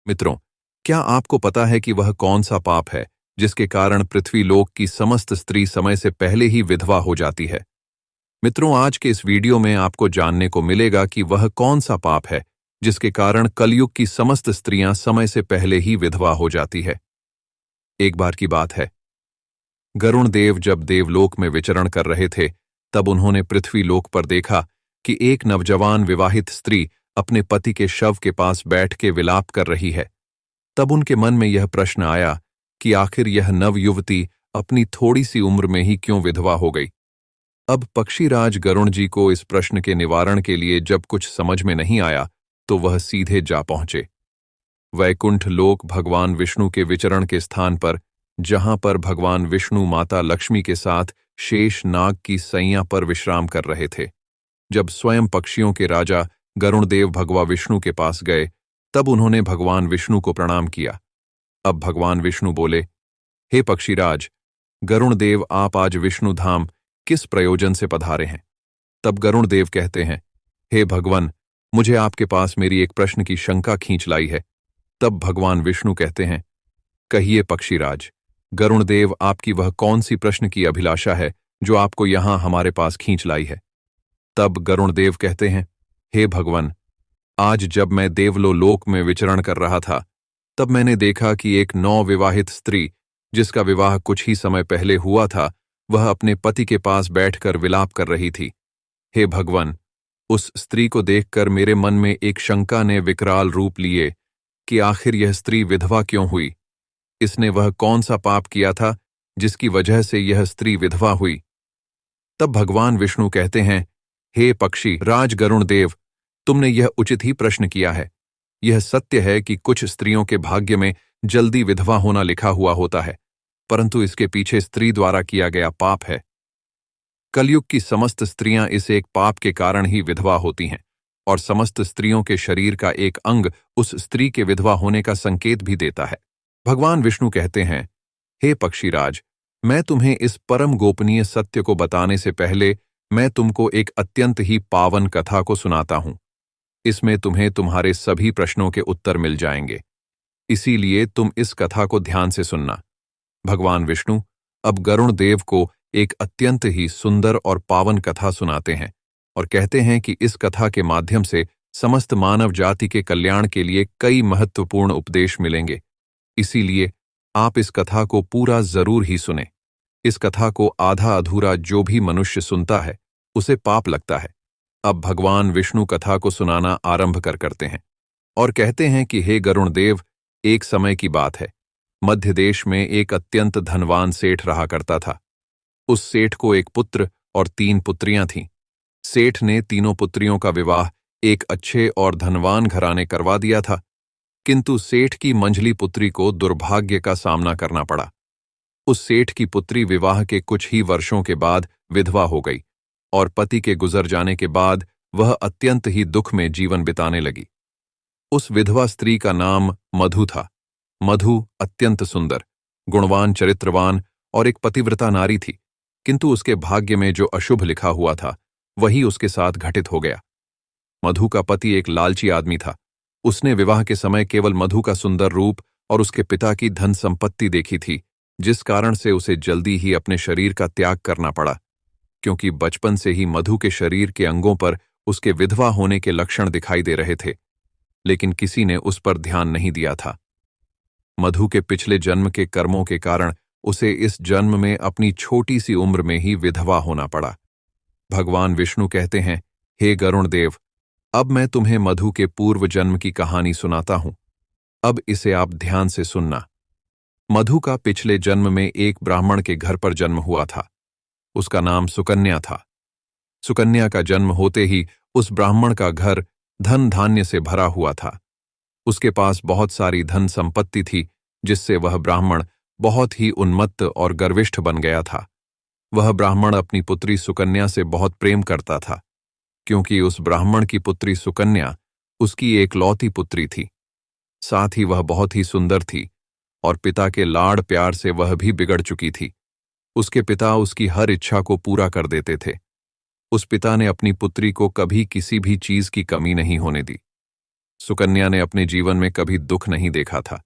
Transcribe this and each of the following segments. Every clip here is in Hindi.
मित्रों, क्या आपको पता है कि वह कौन सा पाप है जिसके कारण पृथ्वीलोक की समस्त स्त्री समय से पहले ही विधवा हो जाती है? मित्रों, आज के इस वीडियो में आपको जानने को मिलेगा कि वह कौन सा पाप है जिसके कारण कलयुग की समस्त स्त्रियां समय से पहले ही विधवा हो जाती है। एक बार की बात है, गरुण देव जब देवलोक में विचरण कर रहे थे, तब उन्होंने पृथ्वीलोक पर देखा कि एक नवजवान विवाहित स्त्री अपने पति के शव के पास बैठ के विलाप कर रही है। तब उनके मन में यह प्रश्न आया कि आखिर यह नवयुवती अपनी थोड़ी सी उम्र में ही क्यों विधवा हो गई। अब पक्षीराज गरुण जी को इस प्रश्न के निवारण के लिए जब कुछ समझ में नहीं आया, तो वह सीधे जा पहुंचे वैकुंठ लोक भगवान विष्णु के विचरण के स्थान पर, जहां पर भगवान विष्णु माता लक्ष्मी के साथ शेष नाग की सैया पर विश्राम कर रहे थे। जब स्वयं पक्षियों के राजा गरुणदेव भगवान विष्णु के पास गए, तब उन्होंने भगवान विष्णु को प्रणाम किया। अब भगवान विष्णु बोले, हे पक्षीराज, गरुणदेव आप आज विष्णु धाम किस प्रयोजन से पधारे हैं? तब गरुणदेव कहते हैं, हे भगवान, मुझे आपके पास मेरी एक प्रश्न की शंका खींच लाई है। तब भगवान विष्णु कहते हैं, कहिए पक्षीराज, गरुणदेव आपकी वह कौन सी प्रश्न की अभिलाषा है जो आपको यहां हमारे पास खींच लाई है? तब गरुणदेव कहते हैं, हे भगवान, आज जब मैं देवलोक में विचरण कर रहा था, तब मैंने देखा कि एक नवविवाहित स्त्री, जिसका विवाह कुछ ही समय पहले हुआ था, वह अपने पति के पास बैठकर विलाप कर रही थी। हे भगवान, उस स्त्री को देखकर मेरे मन में एक शंका ने विकराल रूप लिए कि आखिर यह स्त्री विधवा क्यों हुई? इसने वह कौन सा पाप किया था जिसकी वजह से यह स्त्री विधवा हुई? तब भगवान विष्णु कहते हैं, हे पक्षी राज गरुण देव, तुमने यह उचित ही प्रश्न किया है। यह सत्य है कि कुछ स्त्रियों के भाग्य में जल्दी विधवा होना लिखा हुआ होता है, परंतु इसके पीछे स्त्री द्वारा किया गया पाप है। कलयुग की समस्त स्त्रियां इस एक पाप के कारण ही विधवा होती हैं, और समस्त स्त्रियों के शरीर का एक अंग उस स्त्री के विधवा होने का संकेत भी देता है। भगवान विष्णु कहते हैं, हे पक्षीराज, मैं तुम्हें इस परम गोपनीय सत्य को बताने से पहले मैं तुमको एक अत्यंत ही पावन कथा को सुनाता हूं। इसमें तुम्हें तुम्हारे सभी प्रश्नों के उत्तर मिल जाएंगे, इसीलिए तुम इस कथा को ध्यान से सुनना। भगवान विष्णु अब गरुण देव को एक अत्यंत ही सुंदर और पावन कथा सुनाते हैं और कहते हैं कि इस कथा के माध्यम से समस्त मानव जाति के कल्याण के लिए कई महत्वपूर्ण उपदेश मिलेंगे। इसीलिए आप इस कथा को पूरा जरूर ही सुने। इस कथा को आधा अधूरा जो भी मनुष्य सुनता है, उसे पाप लगता है। अब भगवान विष्णु कथा को सुनाना आरंभ करते हैं और कहते हैं कि हे गरुण देव, एक समय की बात है, मध्य देश में एक अत्यंत धनवान सेठ रहा करता था। उस सेठ को एक पुत्र और 3 पुत्रियां थीं। सेठ ने तीनों पुत्रियों का विवाह एक अच्छे और धनवान घराने करवा दिया था, किंतु सेठ की मंझली पुत्री को दुर्भाग्य का सामना करना पड़ा। उस सेठ की पुत्री विवाह के कुछ ही वर्षों के बाद विधवा हो गई और पति के गुजर जाने के बाद वह अत्यंत ही दुख में जीवन बिताने लगी। उस विधवा स्त्री का नाम मधु था। मधु अत्यंत सुंदर, गुणवान, चरित्रवान और एक पतिव्रता नारी थी, किंतु उसके भाग्य में जो अशुभ लिखा हुआ था, वही उसके साथ घटित हो गया। मधु का पति एक लालची आदमी था। उसने विवाह के समय केवल मधु का सुंदर रूप और उसके पिता की धन संपत्ति देखी थी, जिस कारण से उसे जल्दी ही अपने शरीर का त्याग करना पड़ा, क्योंकि बचपन से ही मधु के शरीर के अंगों पर उसके विधवा होने के लक्षण दिखाई दे रहे थे, लेकिन किसी ने उस पर ध्यान नहीं दिया था। मधु के पिछले जन्म के कर्मों के कारण उसे इस जन्म में अपनी छोटी सी उम्र में ही विधवा होना पड़ा। भगवान विष्णु कहते हैं, हे गरुण देव, अब मैं तुम्हें मधु के पूर्व जन्म की कहानी सुनाता हूं। अब इसे आप ध्यान से सुनना। मधु का पिछले जन्म में एक ब्राह्मण के घर पर जन्म हुआ था। उसका नाम सुकन्या था। सुकन्या का जन्म होते ही उस ब्राह्मण का घर धन धान्य से भरा हुआ था। उसके पास बहुत सारी धन संपत्ति थी, जिससे वह ब्राह्मण बहुत ही उन्मत्त और गर्विष्ठ बन गया था। वह ब्राह्मण अपनी पुत्री सुकन्या से बहुत प्रेम करता था, क्योंकि उस ब्राह्मण की पुत्री सुकन्या उसकी एकलौती पुत्री थी। साथ ही वह बहुत ही सुंदर थी और पिता के लाड़ प्यार से वह भी बिगड़ चुकी थी। उसके पिता उसकी हर इच्छा को पूरा कर देते थे। उस पिता ने अपनी पुत्री को कभी किसी भी चीज की कमी नहीं होने दी। सुकन्या ने अपने जीवन में कभी दुख नहीं देखा था।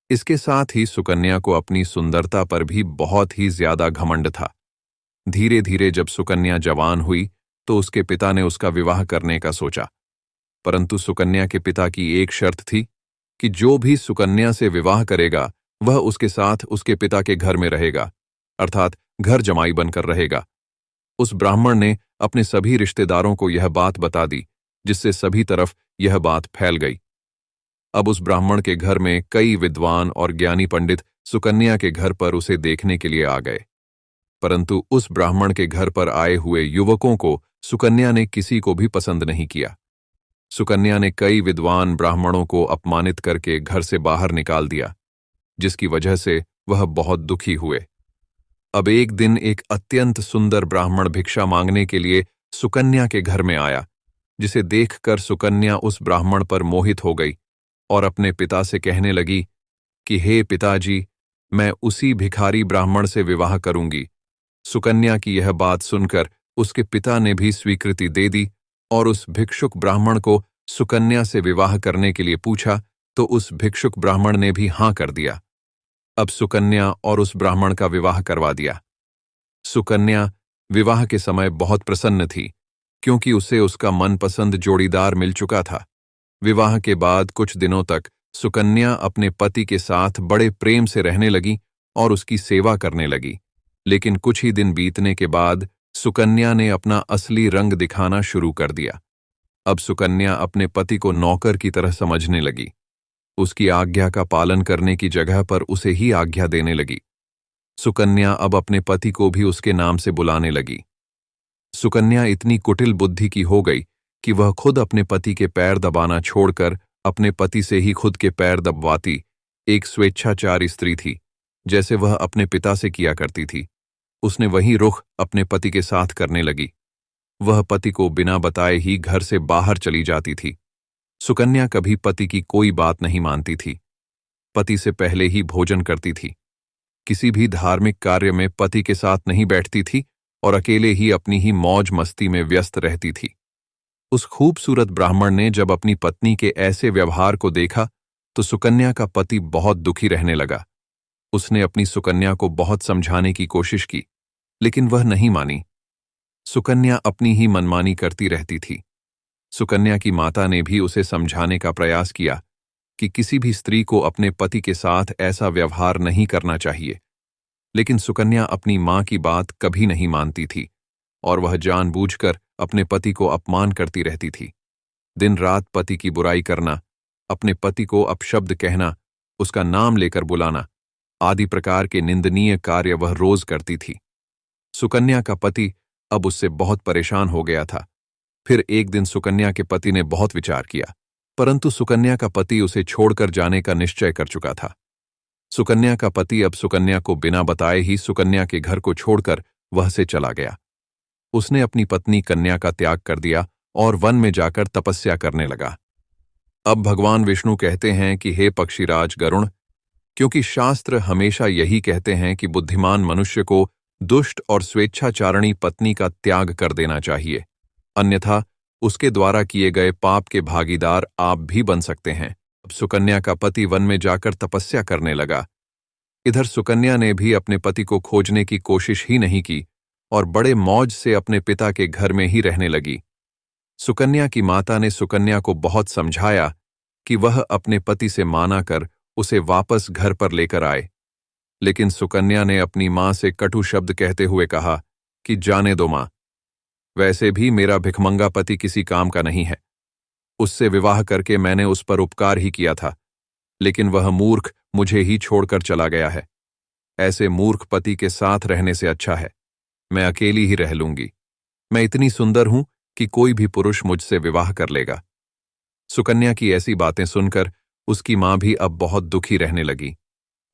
इसके साथ ही सुकन्या को अपनी सुंदरता पर भी बहुत ही ज्यादा घमंड था। धीरे धीरे जब सुकन्या जवान हुई तो उसके पिता ने उसका विवाह करने का सोचा, परंतु सुकन्या के पिता की एक शर्त थी कि जो भी सुकन्या से विवाह करेगा वह उसके साथ उसके पिता के घर में रहेगा, अर्थात घर जमाई बनकर रहेगा। उस ब्राह्मण ने अपने सभी रिश्तेदारों को यह बात बता दी, जिससे सभी तरफ यह बात फैल गई। अब उस ब्राह्मण के घर में कई विद्वान और ज्ञानी पंडित सुकन्या के घर पर उसे देखने के लिए आ गए, परंतु उस ब्राह्मण के घर पर आए हुए युवकों को सुकन्या ने किसी को भी पसंद नहीं किया। सुकन्या ने कई विद्वान ब्राह्मणों को अपमानित करके घर से बाहर निकाल दिया, जिसकी वजह से वह बहुत दुखी हुए। अब एक दिन एक अत्यंत सुंदर ब्राह्मण भिक्षा मांगने के लिए सुकन्या के घर में आया, जिसे देखकर सुकन्या उस ब्राह्मण पर मोहित हो गई और अपने पिता से कहने लगी कि हे पिताजी, मैं उसी भिखारी ब्राह्मण से विवाह करूंगी। सुकन्या की यह बात सुनकर उसके पिता ने भी स्वीकृति दे दी और उस भिक्षुक ब्राह्मण को सुकन्या से विवाह करने के लिए पूछा तो उस भिक्षुक ब्राह्मण ने भी हां कर दिया। अब सुकन्या और उस ब्राह्मण का विवाह करवा दिया। सुकन्या विवाह के समय बहुत प्रसन्न थी, क्योंकि उसे उसका मनपसंद जोड़ीदार मिल चुका था। विवाह के बाद कुछ दिनों तक सुकन्या अपने पति के साथ बड़े प्रेम से रहने लगी और उसकी सेवा करने लगी, लेकिन कुछ ही दिन बीतने के बाद सुकन्या ने अपना असली रंग दिखाना शुरू कर दिया। अब सुकन्या अपने पति को नौकर की तरह समझने लगी। उसकी आज्ञा का पालन करने की जगह पर उसे ही आज्ञा देने लगी। सुकन्या अब अपने पति को भी उसके नाम से बुलाने लगी। सुकन्या इतनी कुटिल बुद्धि की हो गई कि वह खुद अपने पति के पैर दबाना छोड़कर अपने पति से ही खुद के पैर दबवाती एक स्वेच्छाचारी स्त्री थी, जैसे वह अपने पिता से किया करती थी। उसने वही रुख अपने पति के साथ करने लगी। वह पति को बिना बताए ही घर से बाहर चली जाती थी। सुकन्या कभी पति की कोई बात नहीं मानती थी। पति से पहले ही भोजन करती थी। किसी भी धार्मिक कार्य में पति के साथ नहीं बैठती थी और अकेले ही अपनी ही मौज मस्ती में व्यस्त रहती थी। उस खूबसूरत ब्राह्मण ने जब अपनी पत्नी के ऐसे व्यवहार को देखा तो सुकन्या का पति बहुत दुखी रहने लगा। उसने अपनी सुकन्या को बहुत समझाने की कोशिश की, लेकिन वह नहीं मानी। सुकन्या अपनी ही मनमानी करती रहती थी। सुकन्या की माता ने भी उसे समझाने का प्रयास किया कि किसी भी स्त्री को अपने पति के साथ ऐसा व्यवहार नहीं करना चाहिए, लेकिन सुकन्या अपनी मां की बात कभी नहीं मानती थी और वह जानबूझकर अपने पति को अपमान करती रहती थी। दिन रात पति की बुराई करना, अपने पति को अपशब्द कहना, उसका नाम लेकर बुलाना आदि प्रकार के निंदनीय कार्य वह रोज करती थी। सुकन्या का पति अब उससे बहुत परेशान हो गया था। फिर एक दिन सुकन्या के पति ने बहुत विचार किया, परंतु सुकन्या का पति उसे छोड़कर जाने का निश्चय कर चुका था। सुकन्या का पति अब सुकन्या को बिना बताए ही सुकन्या के घर को छोड़कर वह से चला गया। उसने अपनी पत्नी कन्या का त्याग कर दिया और वन में जाकर तपस्या करने लगा। अब भगवान विष्णु कहते हैं कि हे पक्षीराज गरुण, क्योंकि शास्त्र हमेशा यही कहते हैं कि बुद्धिमान मनुष्य को दुष्ट और स्वेच्छाचारणी पत्नी का त्याग कर देना चाहिए, अन्यथा उसके द्वारा किए गए पाप के भागीदार आप भी बन सकते हैं। अब सुकन्या का पति वन में जाकर तपस्या करने लगा। इधर सुकन्या ने भी अपने पति को खोजने की कोशिश ही नहीं की और बड़े मौज से अपने पिता के घर में ही रहने लगी। सुकन्या की माता ने सुकन्या को बहुत समझाया कि वह अपने पति से माना कर उसे वापस घर पर लेकर आए, लेकिन सुकन्या ने अपनी मां से कटु शब्द कहते हुए कहा कि जाने दो मां, वैसे भी मेरा भिखमंगा पति किसी काम का नहीं है। उससे विवाह करके मैंने उस पर उपकार ही किया था, लेकिन वह मूर्ख मुझे ही छोड़कर चला गया है। ऐसे मूर्ख पति के साथ रहने से अच्छा है मैं अकेली ही रह लूंगी। मैं इतनी सुंदर हूं कि कोई भी पुरुष मुझसे विवाह कर लेगा। सुकन्या की ऐसी बातें सुनकर उसकी मां भी अब बहुत दुखी रहने लगी।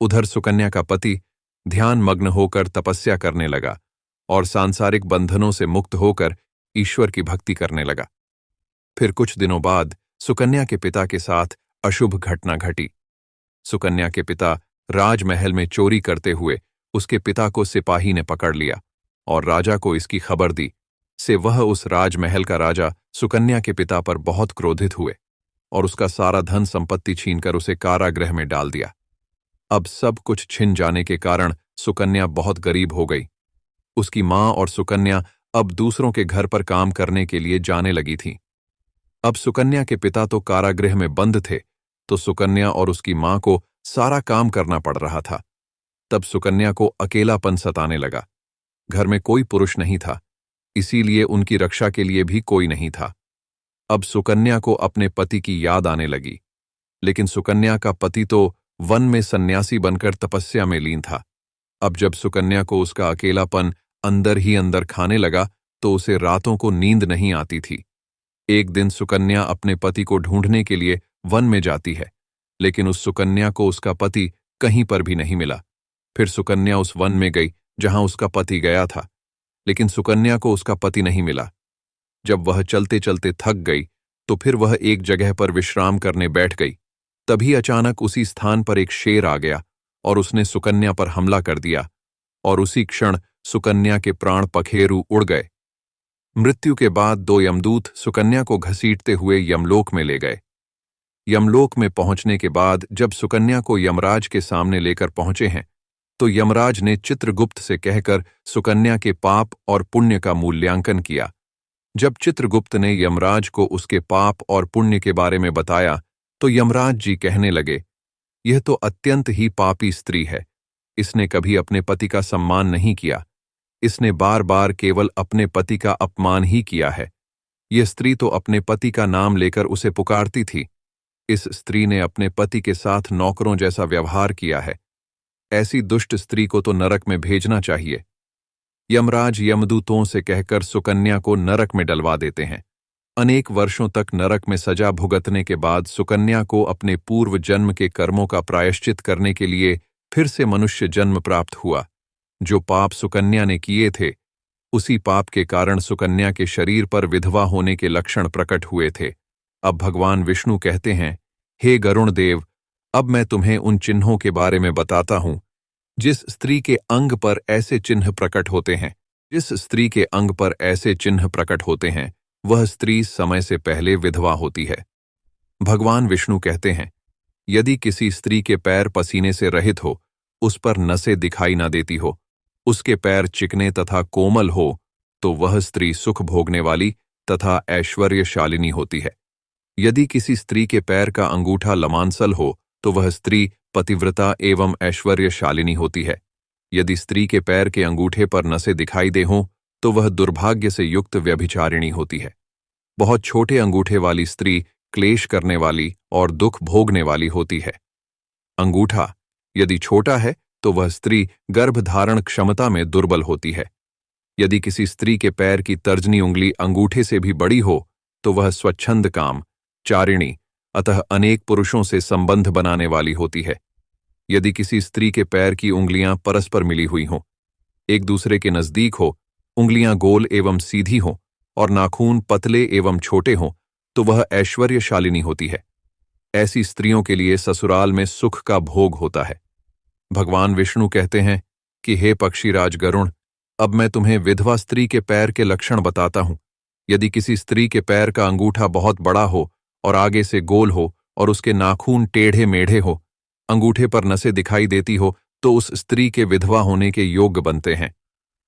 उधर सुकन्या का पति ध्यान मग्न होकर तपस्या करने लगा और सांसारिक बंधनों से मुक्त होकर ईश्वर की भक्ति करने लगा। फिर कुछ दिनों बाद सुकन्या के पिता के साथ अशुभ घटना घटी। सुकन्या के पिता राजमहल में चोरी करते हुए उसके पिता को सिपाही ने पकड़ लिया और राजा को इसकी खबर दी। से वह उस राजमहल का राजा सुकन्या के पिता पर बहुत क्रोधित हुए। और उसका सारा धन संपत्ति छीनकर उसे कारागृह में डाल दिया। अब सब कुछ छिन जाने के कारण सुकन्या बहुत गरीब हो गई। उसकी मां और सुकन्या अब दूसरों के घर पर काम करने के लिए जाने लगी थी। अब सुकन्या के पिता तो कारागृह में बंद थे, तो सुकन्या और उसकी मां को सारा काम करना पड़ रहा था। तब सुकन्या को अकेलापन सताने लगा। घर में कोई पुरुष नहीं था, इसीलिए उनकी रक्षा के लिए भी कोई नहीं था। अब सुकन्या को अपने पति की याद आने लगी, लेकिन सुकन्या का पति तो वन में सन्यासी बनकर तपस्या में लीन था। अब जब सुकन्या को उसका अकेलापन अंदर ही अंदर खाने लगा तो उसे रातों को नींद नहीं आती थी। एक दिन सुकन्या अपने पति को ढूंढने के लिए वन में जाती है, लेकिन उस सुकन्या को उसका पति कहीं पर भी नहीं मिला। फिर सुकन्या उस वन में गई जहां उसका पति गया था, लेकिन सुकन्या को उसका पति नहीं मिला। जब वह चलते चलते थक गई तो फिर वह एक जगह पर विश्राम करने बैठ गई। तभी अचानक उसी स्थान पर एक शेर आ गया और उसने सुकन्या पर हमला कर दिया, और उसी क्षण सुकन्या के प्राण पखेरु उड़ गए। मृत्यु के बाद दो यमदूत सुकन्या को घसीटते हुए यमलोक में ले गए। यमलोक में पहुंचने के बाद जब सुकन्या को यमराज के सामने लेकर पहुंचे हैं, तो यमराज ने चित्रगुप्त से कहकर सुकन्या के पाप और पुण्य का मूल्यांकन किया। जब चित्रगुप्त ने यमराज को उसके पाप और पुण्य के बारे में बताया, तो यमराज जी कहने लगे, यह तो अत्यंत ही पापी स्त्री है। इसने कभी अपने पति का सम्मान नहीं किया। इसने बार बार केवल अपने पति का अपमान ही किया है। यह स्त्री तो अपने पति का नाम लेकर उसे पुकारती थी। इस स्त्री ने अपने पति के साथ नौकरों जैसा व्यवहार किया है। ऐसी दुष्ट स्त्री को तो नरक में भेजना चाहिए। यमराज यमदूतों से कहकर सुकन्या को नरक में डलवा देते हैं। अनेक वर्षों तक नरक में सजा भुगतने के बाद सुकन्या को अपने पूर्व जन्म के कर्मों का प्रायश्चित करने के लिए फिर से मनुष्य जन्म प्राप्त हुआ। जो पाप सुकन्या ने किए थे, उसी पाप के कारण सुकन्या के शरीर पर विधवा होने के लक्षण प्रकट हुए थे। अब भगवान विष्णु कहते हैं, हे गरुण देव, अब मैं तुम्हें उन चिन्हों के बारे में बताता हूं जिस स्त्री के अंग पर ऐसे चिन्ह प्रकट होते हैं। जिस स्त्री के अंग पर ऐसे चिन्ह प्रकट होते हैं, वह स्त्री समय से पहले विधवा होती है। भगवान विष्णु कहते हैं, यदि किसी स्त्री के पैर पसीने से रहित हो, उस पर नसें दिखाई न देती हो, उसके पैर चिकने तथा कोमल हो, तो वह स्त्री सुख भोगने वाली तथा ऐश्वर्यशालिनी होती है। यदि किसी स्त्री के पैर का अंगूठा लमांसल हो, तो वह स्त्री पतिव्रता एवं ऐश्वर्यशालिनी होती है। यदि स्त्री के पैर के अंगूठे पर नसें दिखाई दे हों, तो वह दुर्भाग्य से युक्त व्यभिचारिणी होती है। बहुत छोटे अंगूठे वाली स्त्री क्लेश करने वाली और दुख भोगने वाली होती है। अंगूठा यदि छोटा है तो वह स्त्री गर्भधारण क्षमता में दुर्बल होती है। यदि किसी स्त्री के पैर की तर्जनी उंगली अंगूठे से भी बड़ी हो, तो वह स्वच्छंद काम चारिणी अतः अनेक पुरुषों से संबंध बनाने वाली होती है। यदि किसी स्त्री के पैर की उंगलियां परस्पर मिली हुई हों, एक दूसरे के नजदीक हो, उंगलियां गोल एवं सीधी हों और नाखून पतले एवं छोटे हों, तो वह ऐश्वर्यशालिनी होती है। ऐसी स्त्रियों के लिए ससुराल में सुख का भोग होता है। भगवान विष्णु कहते हैं कि हे पक्षीराज गरुण, अब मैं तुम्हें विधवा स्त्री के पैर के लक्षण बताता हूं। यदि किसी स्त्री के पैर का अंगूठा बहुत बड़ा हो और आगे से गोल हो और उसके नाखून टेढ़े मेढ़े हो, अंगूठे पर नसें दिखाई देती हो, तो उस स्त्री के विधवा होने के योग्य बनते हैं।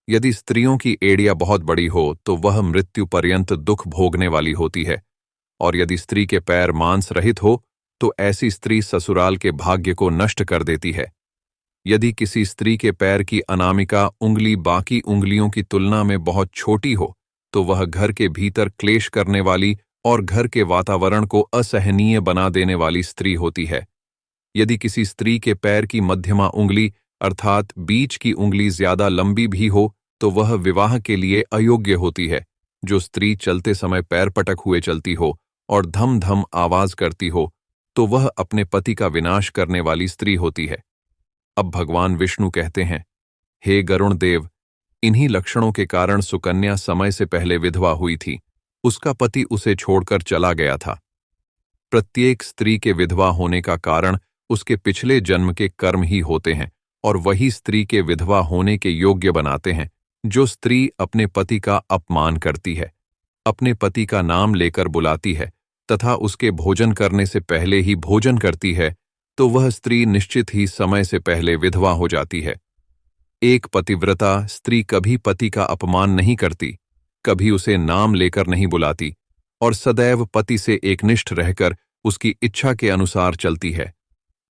यदि स्त्रियों की एड़ियां बहुत बड़ी हो, तो वह मृत्यु पर्यंत दुख भोगने वाली होती है। और यदि स्त्री के पैर मांस रहित हो, तो ऐसी स्त्री ससुराल के भाग्य को नष्ट कर देती है। यदि किसी स्त्री के पैर की अनामिका उंगली बाकी उंगलियों की तुलना में बहुत छोटी हो, तो वह घर के भीतर क्लेश करने वाली और घर के वातावरण को असहनीय बना देने वाली स्त्री होती है। यदि किसी स्त्री के पैर की मध्यमा उंगली अर्थात बीच की उंगली ज्यादा लंबी भी हो, तो वह विवाह के लिए अयोग्य होती है। जो स्त्री चलते समय पैर पटक हुए चलती हो और धम धम आवाज करती हो, तो वह अपने पति का विनाश करने वाली स्त्री होती है। अब भगवान विष्णु कहते हैं, हे गरुण देव, इन्हीं लक्षणों के कारण सुकन्या समय से पहले विधवा हुई थी। उसका पति उसे छोड़कर चला गया था। प्रत्येक स्त्री के विधवा होने का कारण उसके पिछले जन्म के कर्म ही होते हैं, और वही स्त्री के विधवा होने के योग्य बनाते हैं। जो स्त्री अपने पति का अपमान करती है, अपने पति का नाम लेकर बुलाती है तथा उसके भोजन करने से पहले ही भोजन करती है तो वह स्त्री निश्चित ही समय से पहले विधवा हो जाती है। एक पतिव्रता स्त्री कभी पति का अपमान नहीं करती, कभी उसे नाम लेकर नहीं बुलाती और सदैव पति से एकनिष्ठ रहकर उसकी इच्छा के अनुसार चलती है।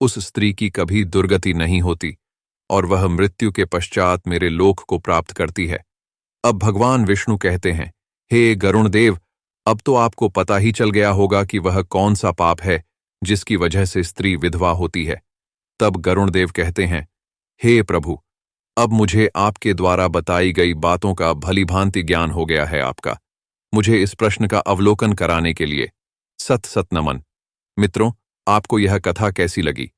उस स्त्री की कभी दुर्गति नहीं होती और वह मृत्यु के पश्चात मेरे लोक को प्राप्त करती है। अब भगवान विष्णु कहते हैं, हे गरुण देव, अब तो आपको पता ही चल गया होगा कि वह कौन सा पाप है जिसकी वजह से स्त्री विधवा होती है। तब गरुण देव कहते हैं, हे प्रभु, अब मुझे आपके द्वारा बताई गई बातों का भलीभांति ज्ञान हो गया है। आपका मुझे इस प्रश्न का अवलोकन कराने के लिए सत सत नमन। मित्रों, आपको यह कथा कैसी लगी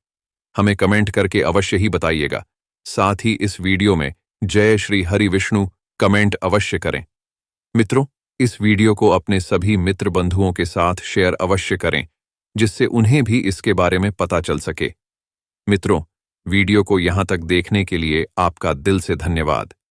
हमें कमेंट करके अवश्य ही बताइएगा। साथ ही इस वीडियो में जय श्री हरि विष्णु कमेंट अवश्य करें। मित्रों, इस वीडियो को अपने सभी मित्र बंधुओं के साथ शेयर अवश्य करें जिससे उन्हें भी इसके बारे में पता चल सके। मित्रों, वीडियो को यहां तक देखने के लिए आपका दिल से धन्यवाद।